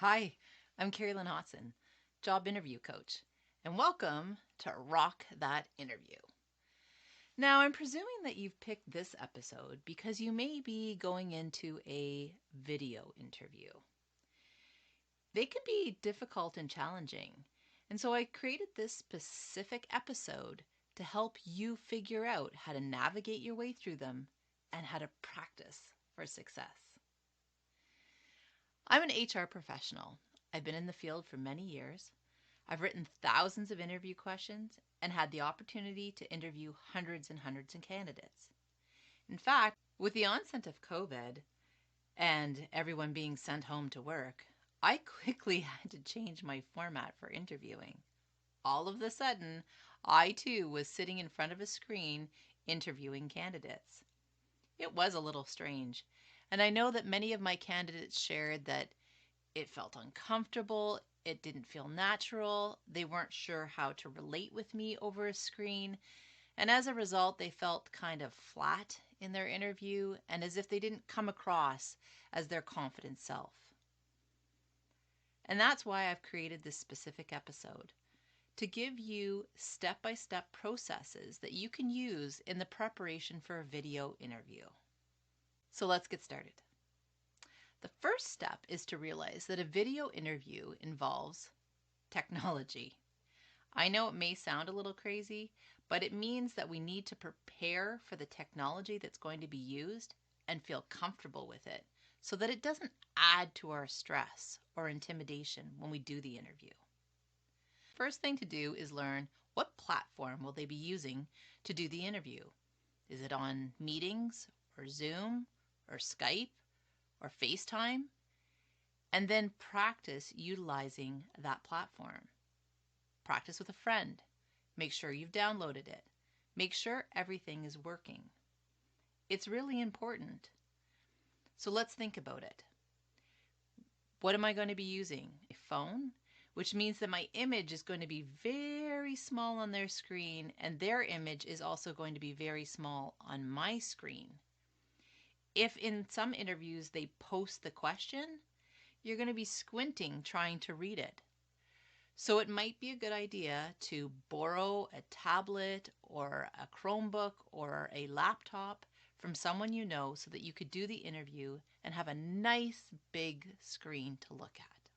Hi, I'm Carrie-Lynn Hotson, job interview coach, and welcome to Rock That Interview. Now, I'm presuming that you've picked this episode because you may be going into a video interview. They can be difficult and challenging, and so I created this specific episode to help you figure out how to navigate your way through them and how to practice for success. I'm an HR professional. I've been in the field for many years. I've written thousands of interview questions and had the opportunity to interview hundreds and hundreds of candidates. In fact, with the onset of COVID and everyone being sent home to work, I quickly had to change my format for interviewing. All of a sudden, I too was sitting in front of a screen interviewing candidates. It was a little strange, and I know that many of my candidates shared that it felt uncomfortable, it didn't feel natural, they weren't sure how to relate with me over a screen, and as a result, they felt kind of flat in their interview and as if they didn't come across as their confident self. And that's why I've created this specific episode to give you step-by-step processes that you can use in the preparation for a video interview. So let's get started. The first step is to realize that a video interview involves technology. I know it may sound a little crazy, but it means that we need to prepare for the technology that's going to be used and feel comfortable with it so that it doesn't add to our stress or intimidation when we do the interview. First thing to do is learn what platform will they be using to do the interview. Is it on Meetings or Zoom or Skype or FaceTime? And then practice utilizing that platform. Practice with a friend. Make sure you've downloaded it. Make sure everything is working. It's really important. So let's think about it. What am I going to be using? A phone, which means that my image is going to be very small on their screen and their image is also going to be very small on my screen. If in some interviews they post the question, you're going to be squinting trying to read it. So it might be a good idea to borrow a tablet or a Chromebook or a laptop from someone you know so that you could do the interview and have a nice big screen to look at.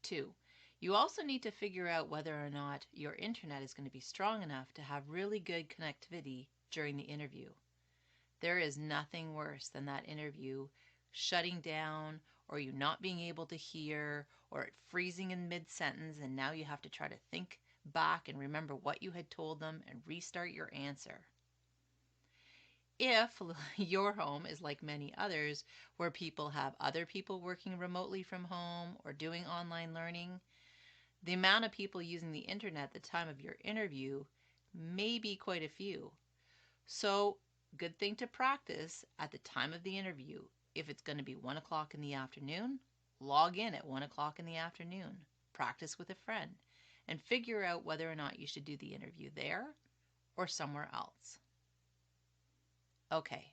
2, you also need to figure out whether or not your internet is going to be strong enough to have really good connectivity during the interview. There is nothing worse than that interview shutting down or you not being able to hear or it freezing in mid-sentence and now you have to try to think back and remember what you had told them and restart your answer. If your home is like many others where people have other people working remotely from home or doing online learning, the amount of people using the internet at the time of your interview may be quite a few. So, good thing to practice at the time of the interview. If it's going to be 1 o'clock in the afternoon, log in at 1 o'clock in the afternoon. Practice with a friend and figure out whether or not you should do the interview there or somewhere else. Okay,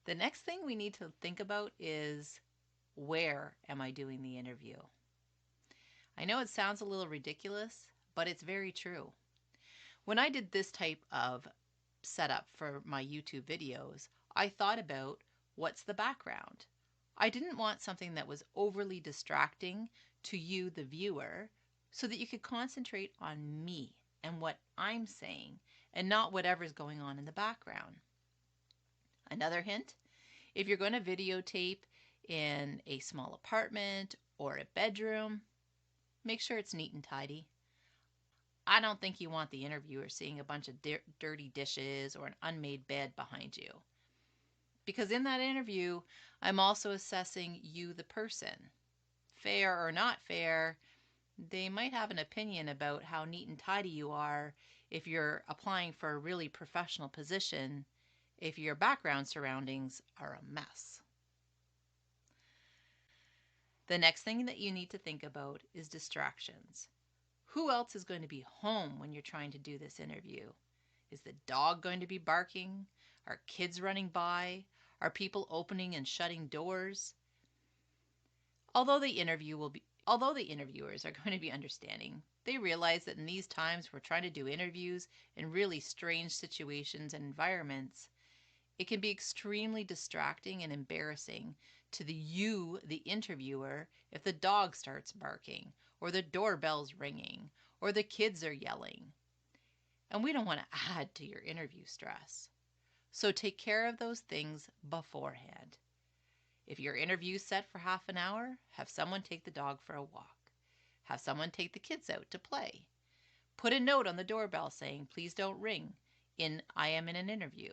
the next thing we need to think about is where am I doing the interview? I know it sounds a little ridiculous, but it's very true. When I did this type of setup for my YouTube videos, I thought about what's the background. I didn't want something that was overly distracting to you, the viewer, so that you could concentrate on me and what I'm saying and not whatever's going on in the background. Another hint, if you're going to videotape in a small apartment or a bedroom, make sure it's neat and tidy. I don't think you want the interviewer seeing a bunch of dirty dishes or an unmade bed behind you. Because in that interview, I'm also assessing you, the person. Fair or not fair, they might have an opinion about how neat and tidy you are if you're applying for a really professional position, if your background surroundings are a mess. The next thing that you need to think about is distractions. Who else is going to be home when you're trying to do this interview? Is the dog going to be barking? Are kids running by? Are people opening and shutting doors? Although the interviewers are going to be understanding, they realize that in these times we're trying to do interviews in really strange situations and environments. It can be extremely distracting and embarrassing to the interviewer, if the dog starts barking, or the doorbell's ringing, or the kids are yelling. And we don't want to add to your interview stress. So take care of those things beforehand. If your interview's set for half an hour, have someone take the dog for a walk. Have someone take the kids out to play. Put a note on the doorbell saying, please don't ring, I am in an interview,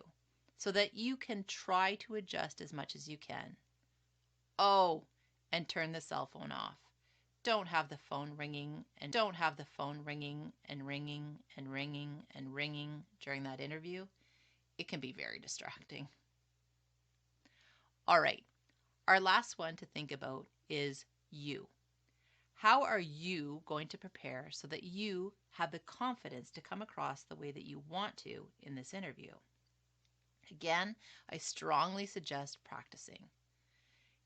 so that you can try to adjust as much as you can. Oh, and turn the cell phone off. Don't have the phone ringing and ringing and ringing and ringing during that interview. It can be very distracting. All right, our last one to think about is you. How are you going to prepare so that you have the confidence to come across the way that you want to in this interview? Again, I strongly suggest practicing.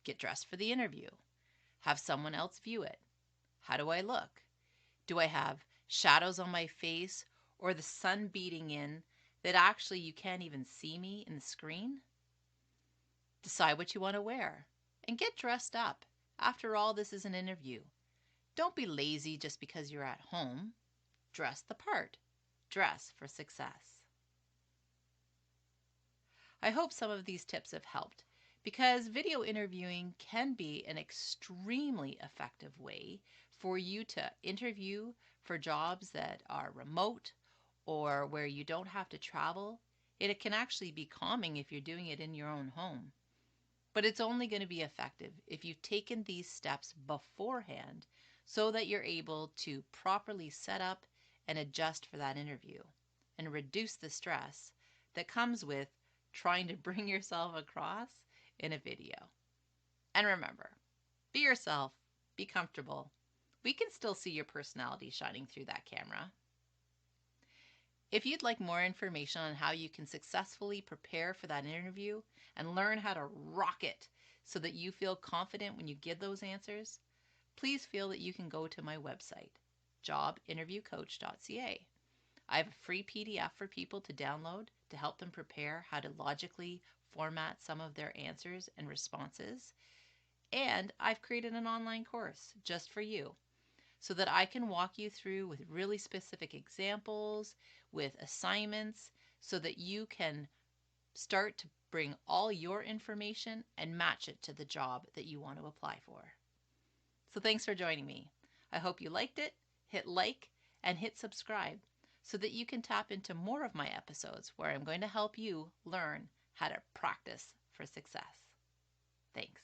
Get dressed for the interview. Have someone else view it. How do I look? Do I have shadows on my face or the sun beating in that actually you can't even see me in the screen? Decide what you want to wear and get dressed up. After all, this is an interview. Don't be lazy just because you're at home. Dress the part. Dress for success. I hope some of these tips have helped, because video interviewing can be an extremely effective way for you to interview for jobs that are remote or where you don't have to travel. It can actually be calming if you're doing it in your own home. But it's only going to be effective if you've taken these steps beforehand so that you're able to properly set up and adjust for that interview and reduce the stress that comes with trying to bring yourself across in a video. And remember, be yourself, be comfortable. We can still see your personality shining through that camera. If you'd like more information on how you can successfully prepare for that interview and learn how to rock it so that you feel confident when you give those answers, please feel that you can go to my website, jobinterviewcoach.ca. I have a free PDF for people to download to help them prepare how to logically format some of their answers and responses. And I've created an online course just for you so that I can walk you through with really specific examples, with assignments, so that you can start to bring all your information and match it to the job that you want to apply for. So thanks for joining me. I hope you liked it. Hit like and hit subscribe so that you can tap into more of my episodes where I'm going to help you learn how to practice for success. Thanks.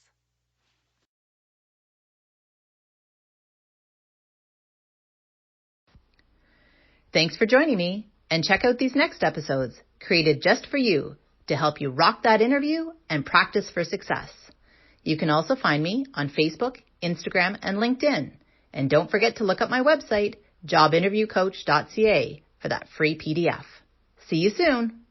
Thanks for joining me, and check out these next episodes created just for you to help you rock that interview and practice for success. You can also find me on Facebook, Instagram, and LinkedIn. And don't forget to look up my website, jobinterviewcoach.ca, for that free PDF. See you soon.